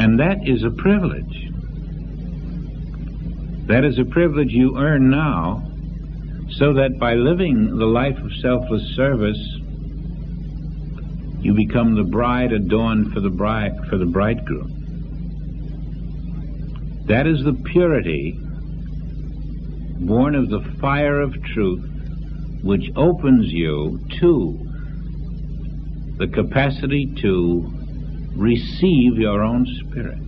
And that is a privilege. That is a privilege you earn now, so that by living the life of selfless service, you become the bride adorned for the bridegroom. That is the purity born of the fire of truth, which opens you to the capacity to receive your own spirit.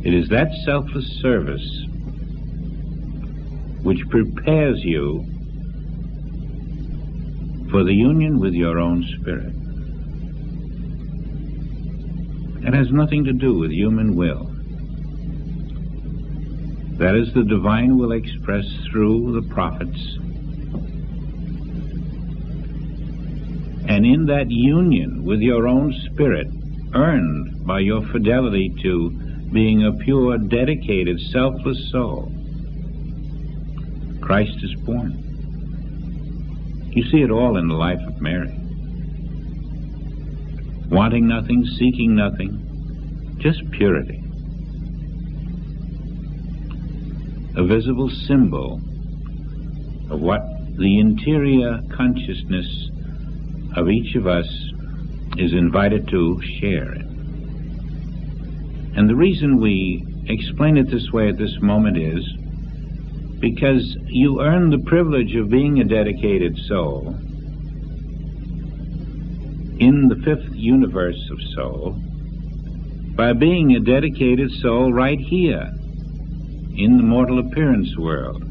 It is that selfless service which prepares you for the union with your own spirit. It has nothing to do with human will. That is the divine will expressed through the prophets. And in that union with your own spirit, earned by your fidelity to being a pure, dedicated, selfless soul, Christ is born. You see it all in the life of Mary. Wanting nothing, seeking nothing, just purity. A visible symbol of what the interior consciousness of each of us is invited to share in. And the reason we explain it this way at this moment is because you earn the privilege of being a dedicated soul in the fifth universe of soul by being a dedicated soul right here in the mortal appearance world.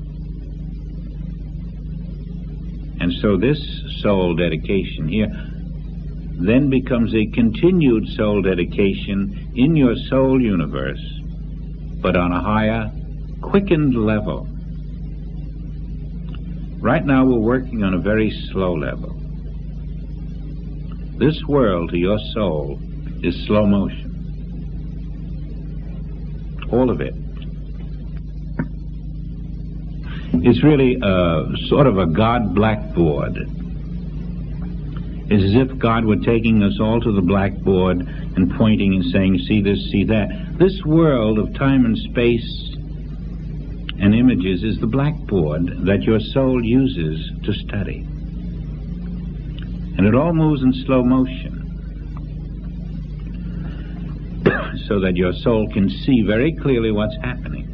And so this soul dedication here then becomes a continued soul dedication in your soul universe, but on a higher, quickened level. Right now we're working on a very slow level. This world to your soul is slow motion. All of it. It's really sort of a God blackboard. It's as if God were taking us all to the blackboard and pointing and saying, see this, see that. This world of time and space and images is the blackboard that your soul uses to study. And it all moves in slow motion so that your soul can see very clearly what's happening.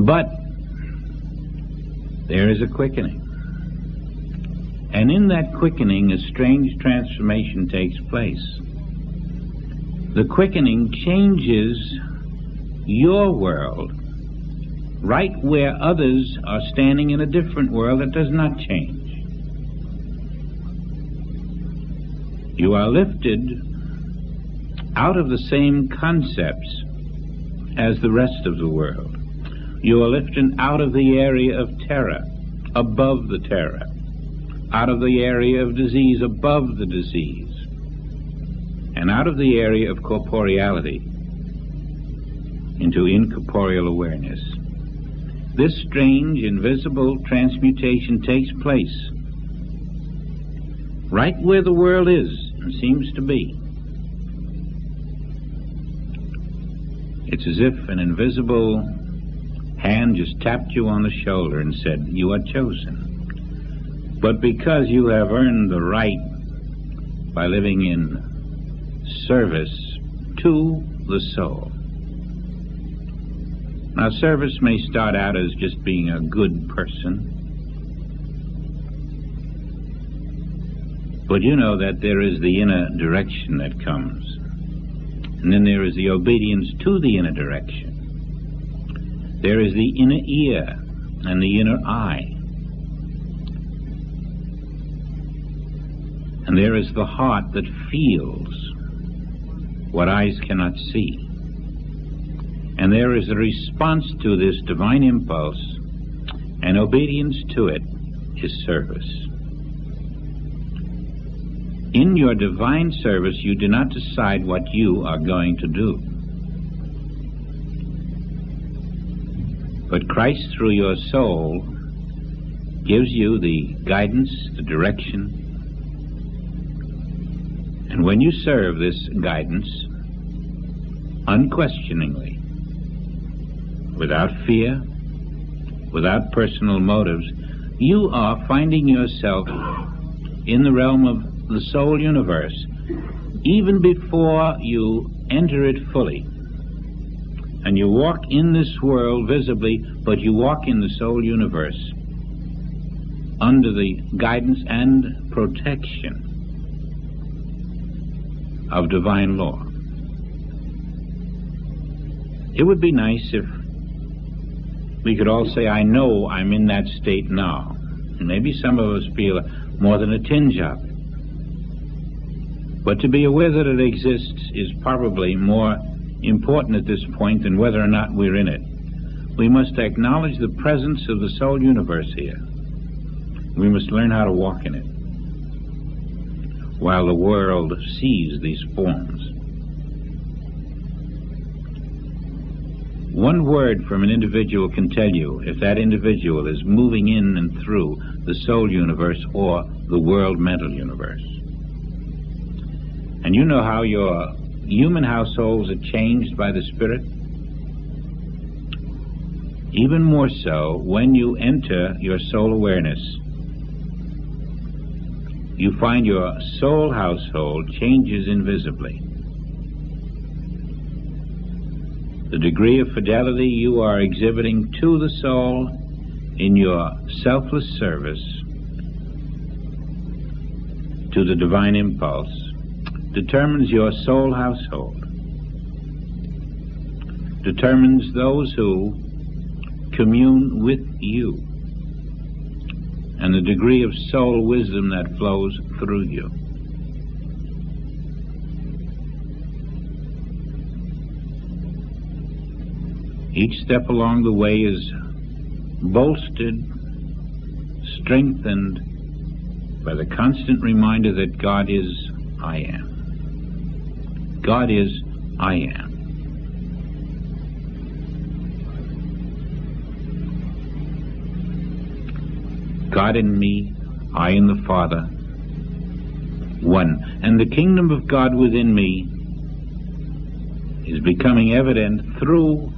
But there is a quickening. And in that quickening, a strange transformation takes place. The quickening changes your world right where others are standing in a different world that does not change. You are lifted out of the same concepts as the rest of the world. You are lifted out of the area of terror, above the terror, out of the area of disease, above the disease, and out of the area of corporeality into incorporeal awareness. This strange, invisible transmutation takes place right where the world is and seems to be. It's as if an invisible hand just tapped you on the shoulder and said, you are chosen. But because you have earned the right by living in service to the soul. Now, service may start out as just being a good person, but you know that there is the inner direction that comes, and then there is the obedience to the inner direction. There is the inner ear and the inner eye. And there is the heart that feels what eyes cannot see. And there is a response to this divine impulse, and obedience to it is service. In your divine service, you do not decide what you are going to do. But Christ, through your soul, gives you the guidance, the direction, And when you serve this guidance unquestioningly, without fear, without personal motives, you are finding yourself in the realm of the soul universe, even before you enter it fully. And you walk in this world visibly, but you walk in the soul universe under the guidance and protection of divine law. It would be nice if we could all say, I know I'm in that state now. And maybe some of us feel more than a tinge of it. But to be aware that it exists is probably more important at this point than whether or not we're in it. We must acknowledge the presence of the soul universe here. We must learn how to walk in it while the world sees these forms. One word from an individual can tell you if that individual is moving in and through the soul universe or the world mental universe. And you know how your human households are changed by the Spirit? Even more so when you enter your soul awareness. You find your soul household changes invisibly. The degree of fidelity you are exhibiting to the soul in your selfless service to the divine impulse determines your soul household, determines those who commune with you, and the degree of soul wisdom that flows through you. Each step along the way is bolstered, strengthened by the constant reminder that God is I am. God is I am. God in me, I in the Father, one. And the kingdom of God within me is becoming evident through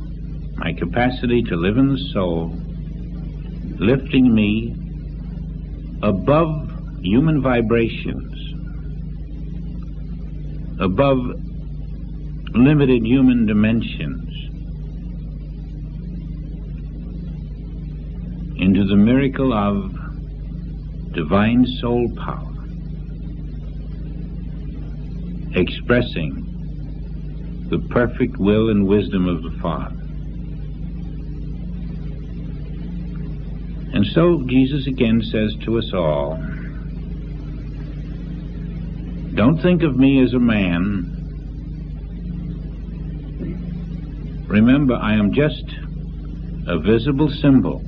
my capacity to live in the soul, lifting me above human vibrations, above limited human dimensions, into the miracle of divine soul power, expressing the perfect will and wisdom of the Father. And so Jesus again says to us all, don't think of me as a man. Remember, I am just a visible symbol.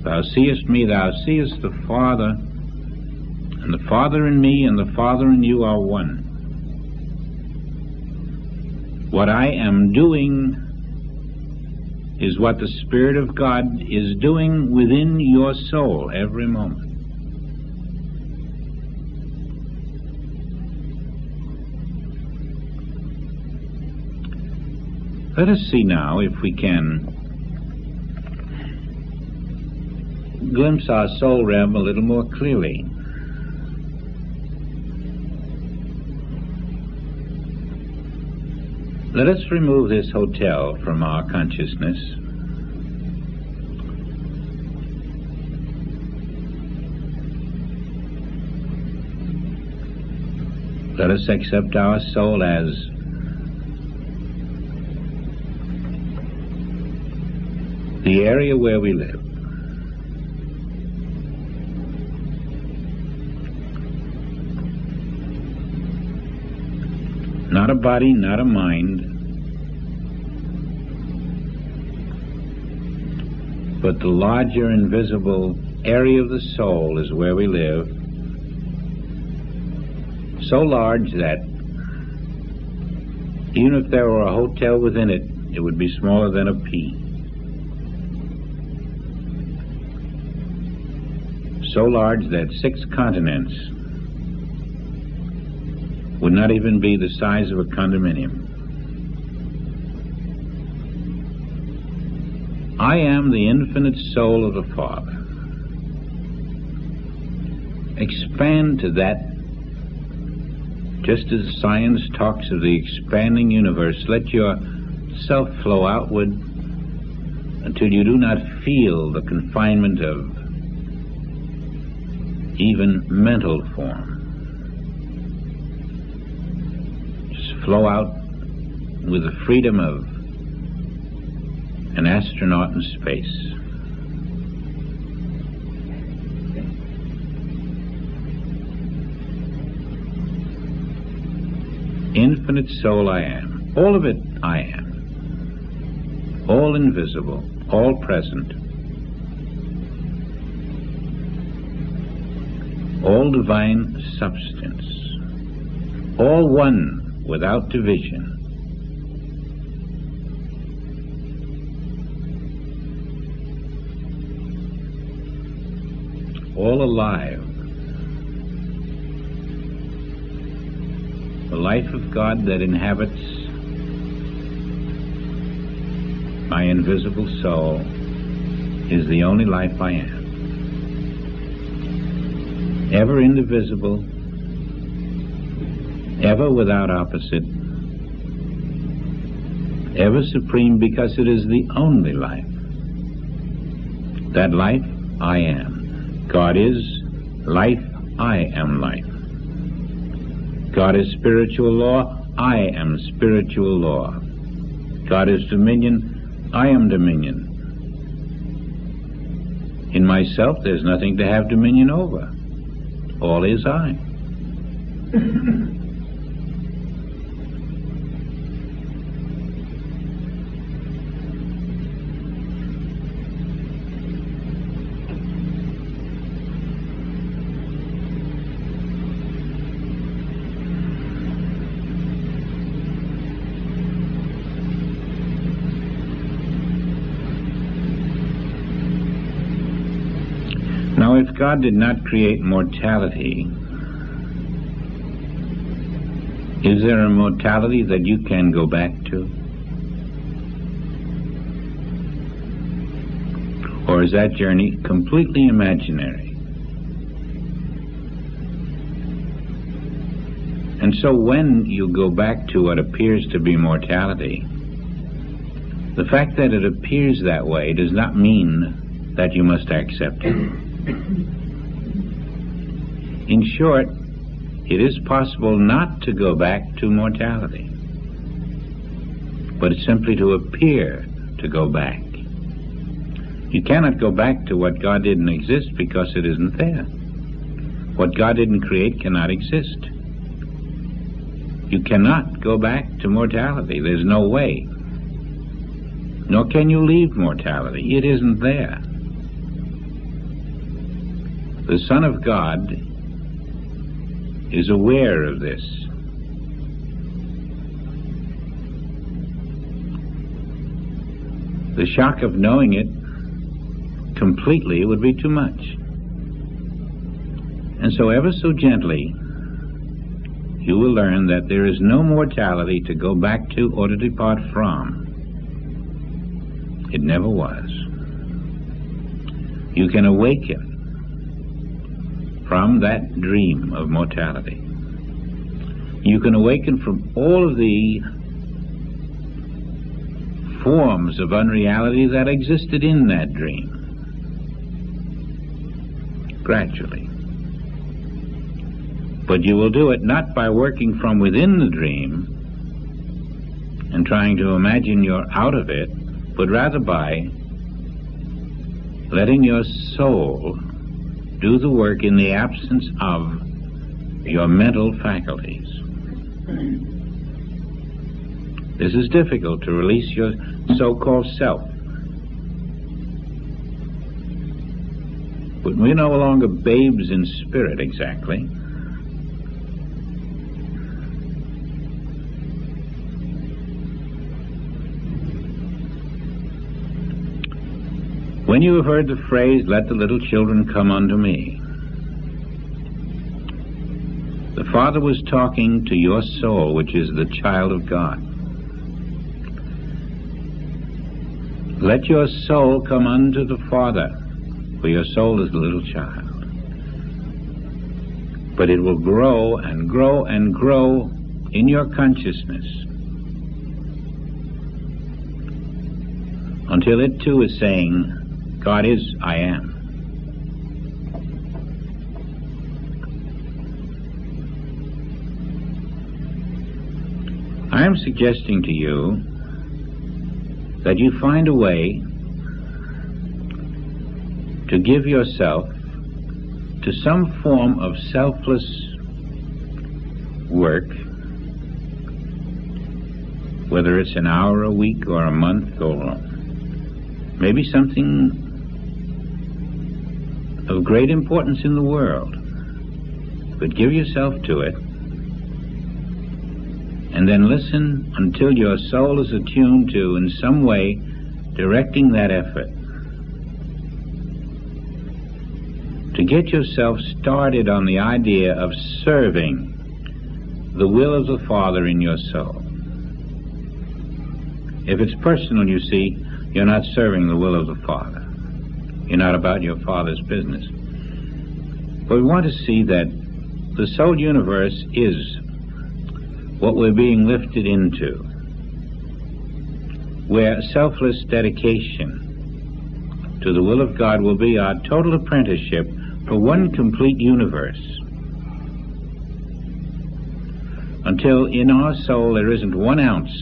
Thou seest me, thou seest the Father, and the Father in me and the Father in you are one. What I am doing is what the Spirit of God is doing within your soul every moment. Let us see now if we can glimpse our soul realm a little more clearly. Let us remove this hotel from our consciousness. Let us accept our soul as the area where we live. Not a body, not a mind, but the larger invisible area of the soul is where we live, so large that even if there were a hotel within it, it would be smaller than a pea. So large that 6 continents would not even be the size of a condominium. I am the infinite soul of the Father. Expand to that, just as science talks of the expanding universe. Let yourself flow outward until you do not feel the confinement of even mental form. Just flow out with the freedom of an astronaut in space. Infinite soul I am. All of it I am. All invisible, all present. All divine substance. All one without division. All alive. The life of God that inhabits my invisible soul is the only life I am. Ever indivisible, ever without opposite, ever supreme because it is the only life. That life I am. God is life, I am life. God is spiritual law, I am spiritual law. God is dominion, I am dominion. In myself there's nothing to have dominion over. All is I. Now, if God did not create mortality, is there a mortality that you can go back to? Or is that journey completely imaginary? And so when you go back to what appears to be mortality, the fact that it appears that way does not mean that you must accept it. In short, it is possible not to go back to mortality, but simply to appear to go back. You cannot go back to what God didn't exist because it isn't there. What God didn't create cannot exist. You cannot go back to mortality. There's no way. Nor can you leave mortality. It isn't there. The Son of God is aware of this. The shock of knowing it completely would be too much. And so ever so gently, you will learn that there is no mortality to go back to or to depart from. It never was. You can awaken from that dream of mortality. You can awaken from all of the forms of unreality that existed in that dream, gradually. But you will do it not by working from within the dream and trying to imagine you're out of it, but rather by letting your soul do the work in the absence of your mental faculties. This is difficult, to release your so-called self. But we're no longer babes in spirit exactly. When you have heard the phrase, "Let the little children come unto me," the Father was talking to your soul, which is the child of God. Let your soul come unto the Father, for your soul is the little child. But it will grow and grow and grow in your consciousness until it too is saying, God is, I am. I am suggesting to you that you find a way to give yourself to some form of selfless work, whether it's an hour a week or a month or maybe something of great importance in the world. But give yourself to it, and then listen until your soul is attuned to, in some way, directing that effort. To get yourself started on the idea of serving the will of the Father in your soul. If it's personal, you see, you're not serving the will of the Father. You're not about your Father's business. But we want to see that the soul universe is what we're being lifted into, where selfless dedication to the will of God will be our total apprenticeship for one complete universe, until in our soul there isn't 1 ounce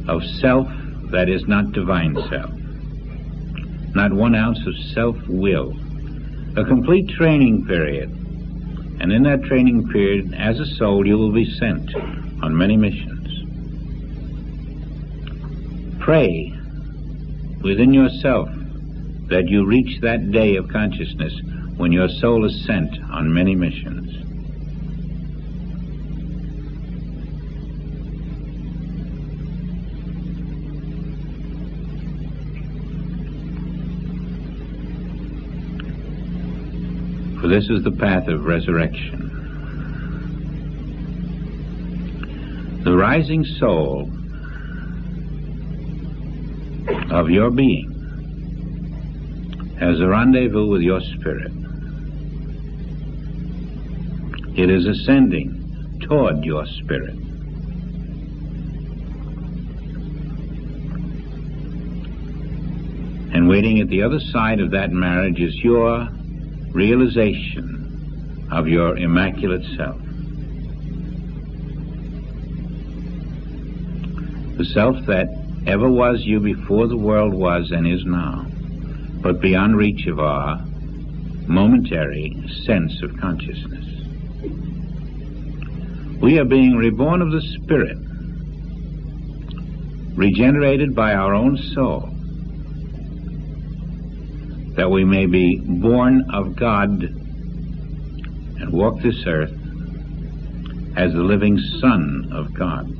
of self that is not divine self, not 1 ounce of self-will. A complete training period, and in that training period, as a soul, you will be sent on many missions. Pray within yourself that you reach that day of consciousness when your soul is sent on many missions. For this is the path of resurrection. The rising soul of your being has a rendezvous with your spirit. It is ascending toward your spirit. And waiting at the other side of that marriage is your realization of your immaculate self. The self that ever was you before the world was and is now, but beyond reach of our momentary sense of consciousness. We are being reborn of the Spirit, regenerated by our own soul, that we may be born of God and walk this earth as the living Son of God.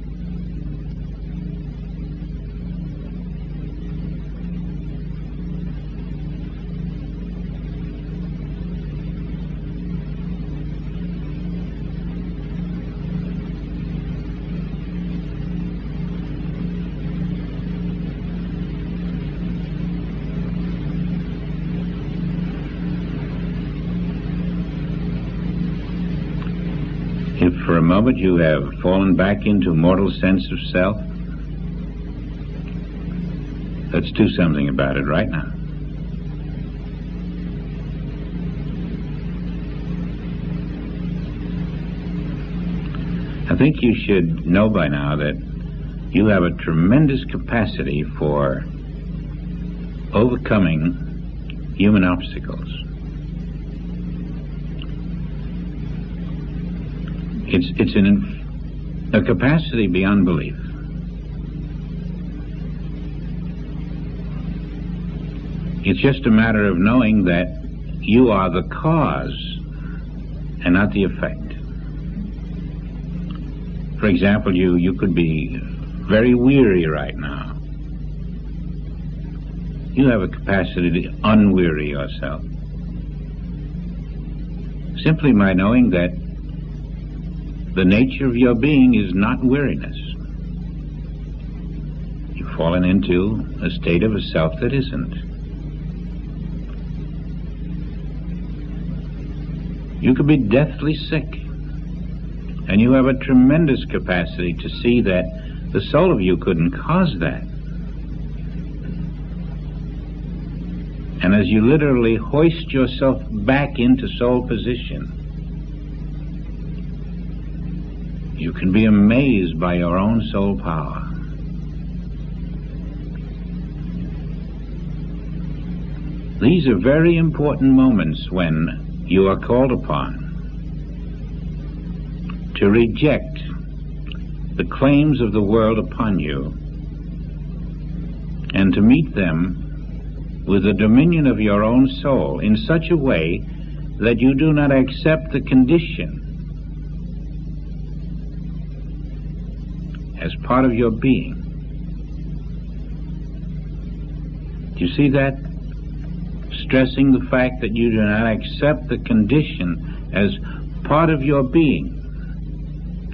If for a moment you have fallen back into mortal sense of self, let's do something about it right now. I think you should know by now that you have a tremendous capacity for overcoming human obstacles. It's a capacity beyond belief. It's just a matter of knowing that you are the cause and not the effect. For example, you could be very weary right now. You have a capacity to unweary yourself. simply by knowing that the nature of your being is not weariness. You've fallen into a state of a self that isn't. You could be deathly sick, and you have a tremendous capacity to see that the soul of you couldn't cause that. And as you literally hoist yourself back into soul position, you can be amazed by your own soul power. These are very important moments when you are called upon to reject the claims of the world upon you and to meet them with the dominion of your own soul in such a way that you do not accept the condition as part of your being. Do you see that? Stressing the fact that you do not accept the condition as part of your being,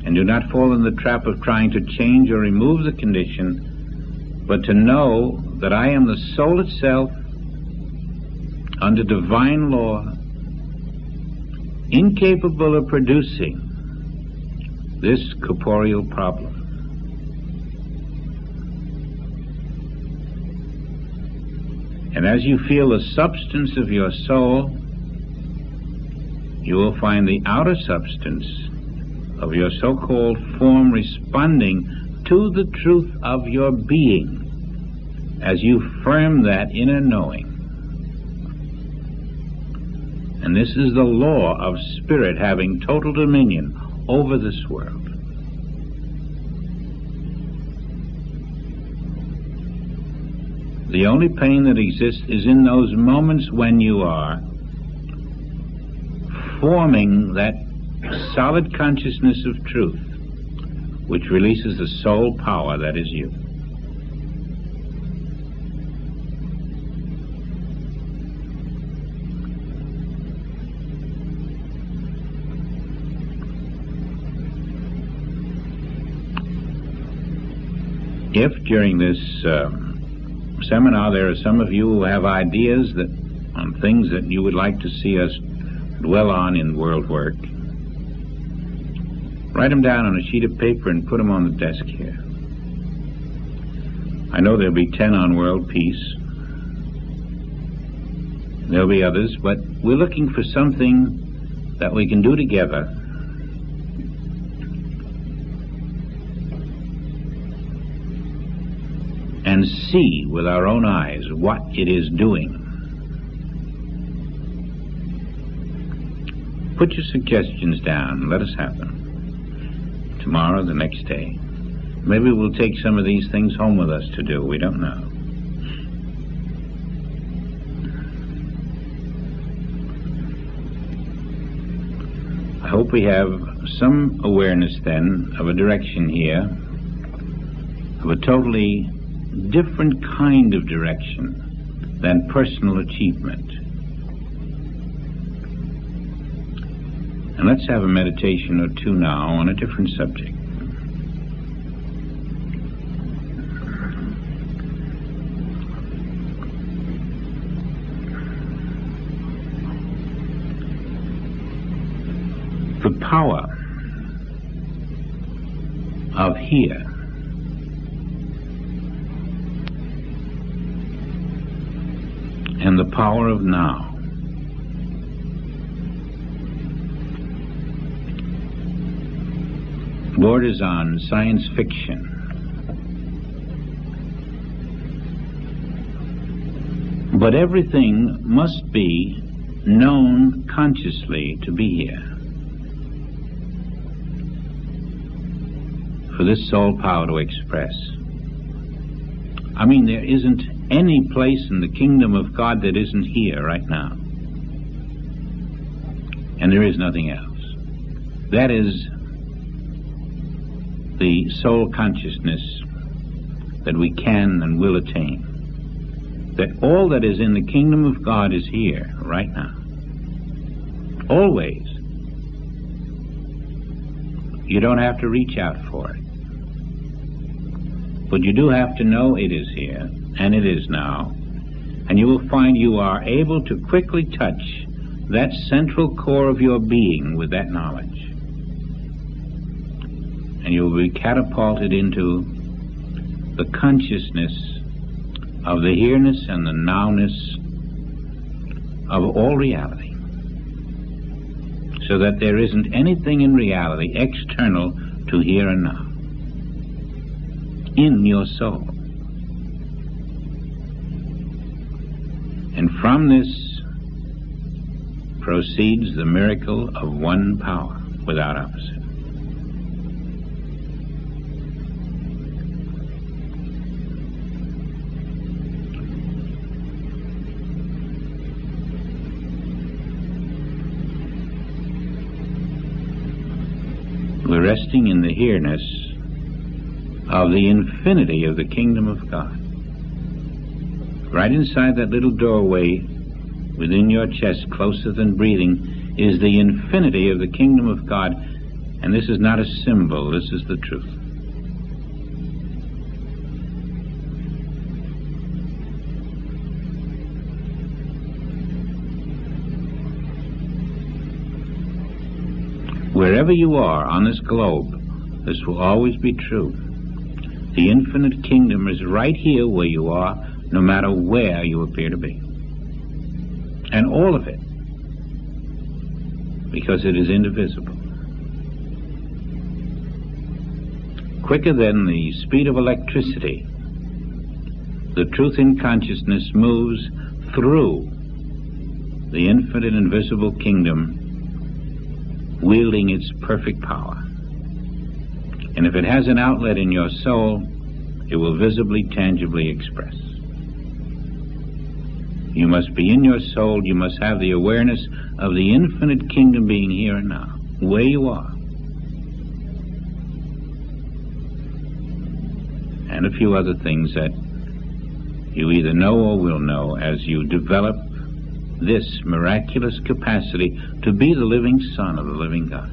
and do not fall in the trap of trying to change or remove the condition, but to know that I am the soul itself under divine law, incapable of producing this corporeal problem. And as you feel the substance of your soul, you will find the outer substance of your so-called form responding to the truth of your being as you firm that inner knowing. And this is the law of spirit having total dominion over this world. The only pain that exists is in those moments when you are forming that solid consciousness of truth, which releases the soul power that is you. If during this seminar there are some of you who have ideas that on things that you would like to see us dwell on in world work, write them down on a sheet of paper and put them on the desk here. I know there'll be 10 on world peace. There'll be others, but we're looking for something that we can do together and see with our own eyes what it is doing. Put your suggestions down and let us have them. Tomorrow, the next day. Maybe we'll take some of these things home with us to do. We don't know. I hope we have some awareness then of a direction here, of a totally different kind of direction than personal achievement. And let's have a meditation or two now on a different subject. The power of here and the power of now borders on science fiction. But everything must be known consciously to be here for this soul power to express. I mean, there isn't any place in the kingdom of God that isn't here right now. And there is nothing else. That is the soul consciousness that we can and will attain. That all that is in the kingdom of God is here right now. Always. You don't have to reach out for it. But you do have to know it is here, and it is now. And you will find you are able to quickly touch that central core of your being with that knowledge. And you will be catapulted into the consciousness of the here-ness and the now-ness of all reality. So that there isn't anything in reality external to here and now. In your soul. And from this proceeds the miracle of one power without opposite. We're resting in the here-ness of the infinity of the kingdom of God. Right inside that little doorway within your chest, closer than breathing, is the infinity of the kingdom of God. And this is not a symbol, this is the truth. Wherever you are on this globe, this will always be true. The infinite kingdom is right here where you are, no matter where you appear to be. And all of it, because it is indivisible. Quicker than the speed of electricity, the truth in consciousness moves through the infinite invisible kingdom, wielding its perfect power. And if it has an outlet in your soul, it will visibly, tangibly express. You must be in your soul, you must have the awareness of the infinite kingdom being here and now, where you are. And a few other things that you either know or will know as you develop this miraculous capacity to be the living Son of the living God.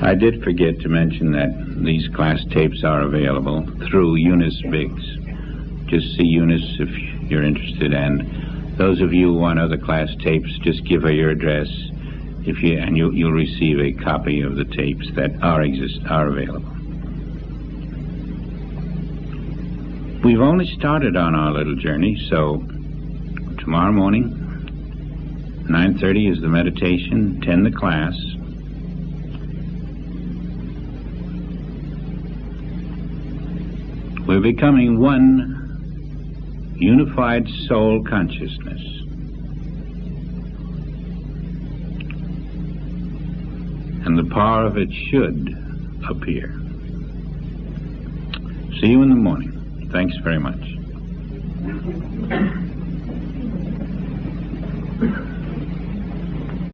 I did forget to mention that these class tapes are available through Eunice Biggs. Just see Eunice if you're interested, and those of you who want other class tapes, just give her your address, and you'll receive a copy of the tapes that are available. We've only started on our little journey, so tomorrow morning, 9:30 is the meditation, 10 the class. We're becoming one unified soul consciousness. And the power of it should appear. See you in the morning. Thanks very much.